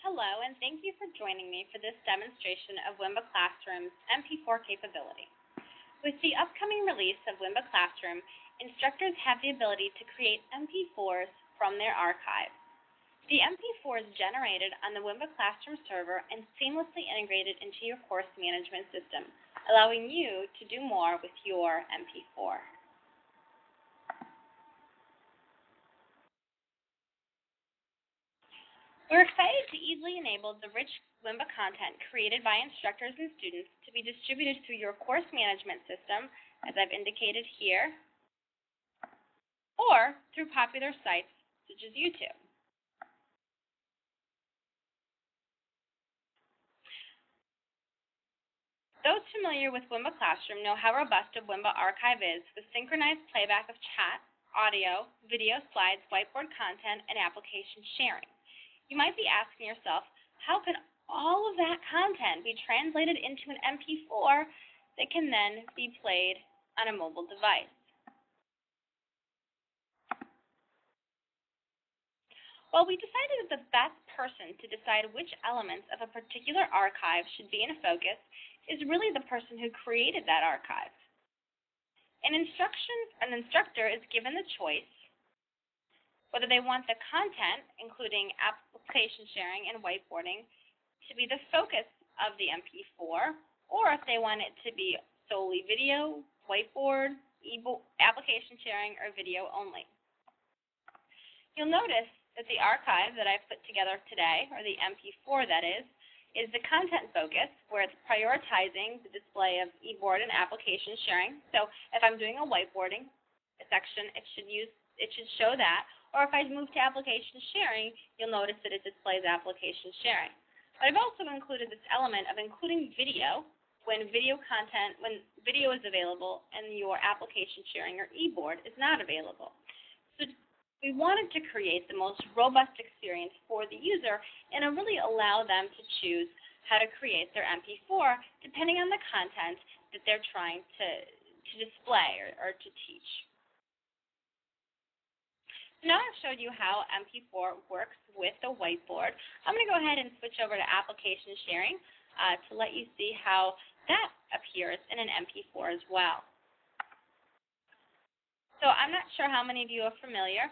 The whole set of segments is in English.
Hello, and thank you for joining me for this demonstration of Wimba Classroom's MP4 capability. With the upcoming release of Wimba Classroom, instructors have the ability to create MP4s from their archive. The MP4 is generated on the Wimba Classroom server and seamlessly integrated into your course management system, allowing you to do more with your MP4. We're excited to easily enable the rich Wimba content created by instructors and students to be distributed through your course management system, as I've indicated here, or through popular sites such as YouTube. Those familiar with Wimba Classroom know how robust a Wimba archive is, with synchronized playback of chat, audio, video slides, whiteboard content, and application sharing. You might be asking yourself, how can all of that content be translated into an MP4 that can then be played on a mobile device? Well, we decided that the best person to decide which elements of a particular archive should be in focus is really the person who created that archive. An instructor is given the choice whether they want the content, including application sharing and whiteboarding, to be the focus of the MP4, or if they want it to be solely video, whiteboard, application sharing, or video only. You'll notice that the archive that I've put together today, or the MP4 that is the content focus, where it's prioritizing the display of e-board and application sharing. So if I'm doing a whiteboarding section, it should show that. Or if I move to application sharing, you'll notice that it displays application sharing. But I've also included this element of including video when video is available and your application sharing or e-board is not available. So we wanted to create the most robust experience for the user and really allow them to choose how to create their MP4 depending on the content that they're trying to display or to teach. Now I've showed you how MP4 works with the whiteboard. I'm going to go ahead and switch over to application sharing to let you see how that appears in an MP4 as well. So I'm not sure how many of you are familiar,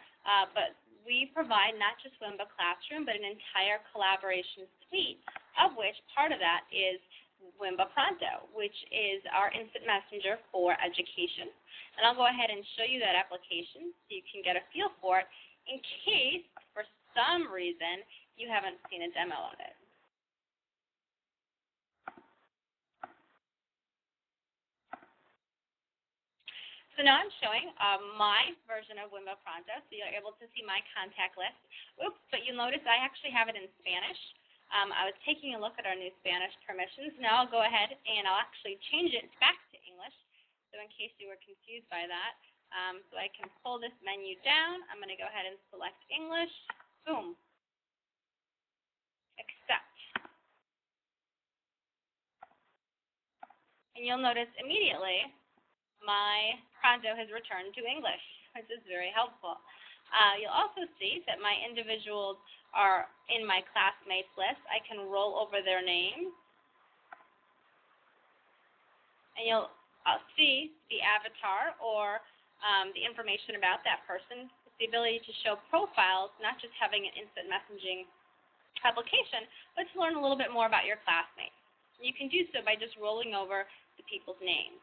but we provide not just Wimba Classroom, but an entire collaboration suite, of which part of that is Wimba Pronto, which is our instant messenger for education. And I'll go ahead and show you that application so you can get a feel for it in case, for some reason, you haven't seen a demo of it. So now I'm showing my version of Wimba Pronto, so you're able to see my contact list. Oops, but you'll notice I actually have it in Spanish. I was taking a look at our new Spanish permissions. Now I'll go ahead and I'll actually change it back to English. So in case you were confused by that, so I can pull this menu down. I'm going to go ahead and select English. Boom. Accept. And you'll notice immediately my Pronto has returned to English, which is very helpful. You'll also see that my individuals are in my classmates list. I can roll over their names. And you'll see the avatar or the information about that person. It's the ability to show profiles, not just having an instant messaging application, but to learn a little bit more about your classmates. You can do so by just rolling over the people's names.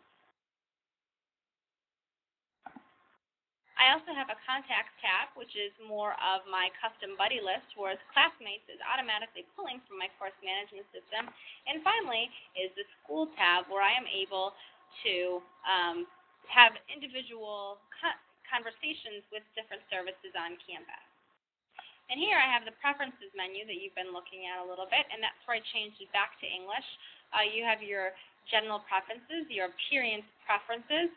I also have a contacts tab, which is more of my custom buddy list, whereas classmates is automatically pulling from my course management system. And finally is the school tab, where I am able to have individual conversations with different services on campus. And here I have the preferences menu that you've been looking at a little bit, and that's where I changed it back to English. You have your general preferences, your appearance preferences,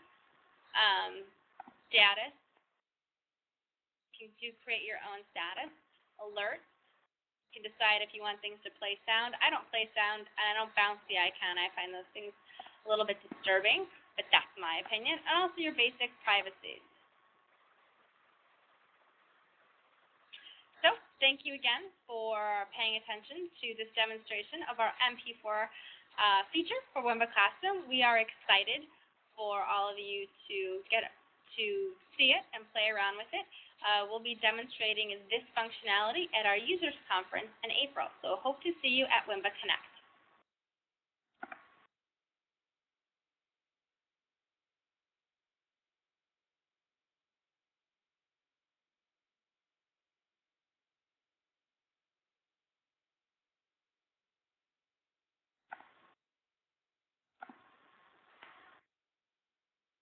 status. You can create your own status, alerts. You can decide if you want things to play sound. I don't play sound, and I don't bounce the icon. I find those things a little bit disturbing, but that's my opinion. And also your basic privacy. So thank you again for paying attention to this demonstration of our MP4 feature for Wimba Classroom. We are excited for all of you to get to see it and play around with it. We'll be demonstrating this functionality at our users conference in April, so hope to see you at Wimba Connect.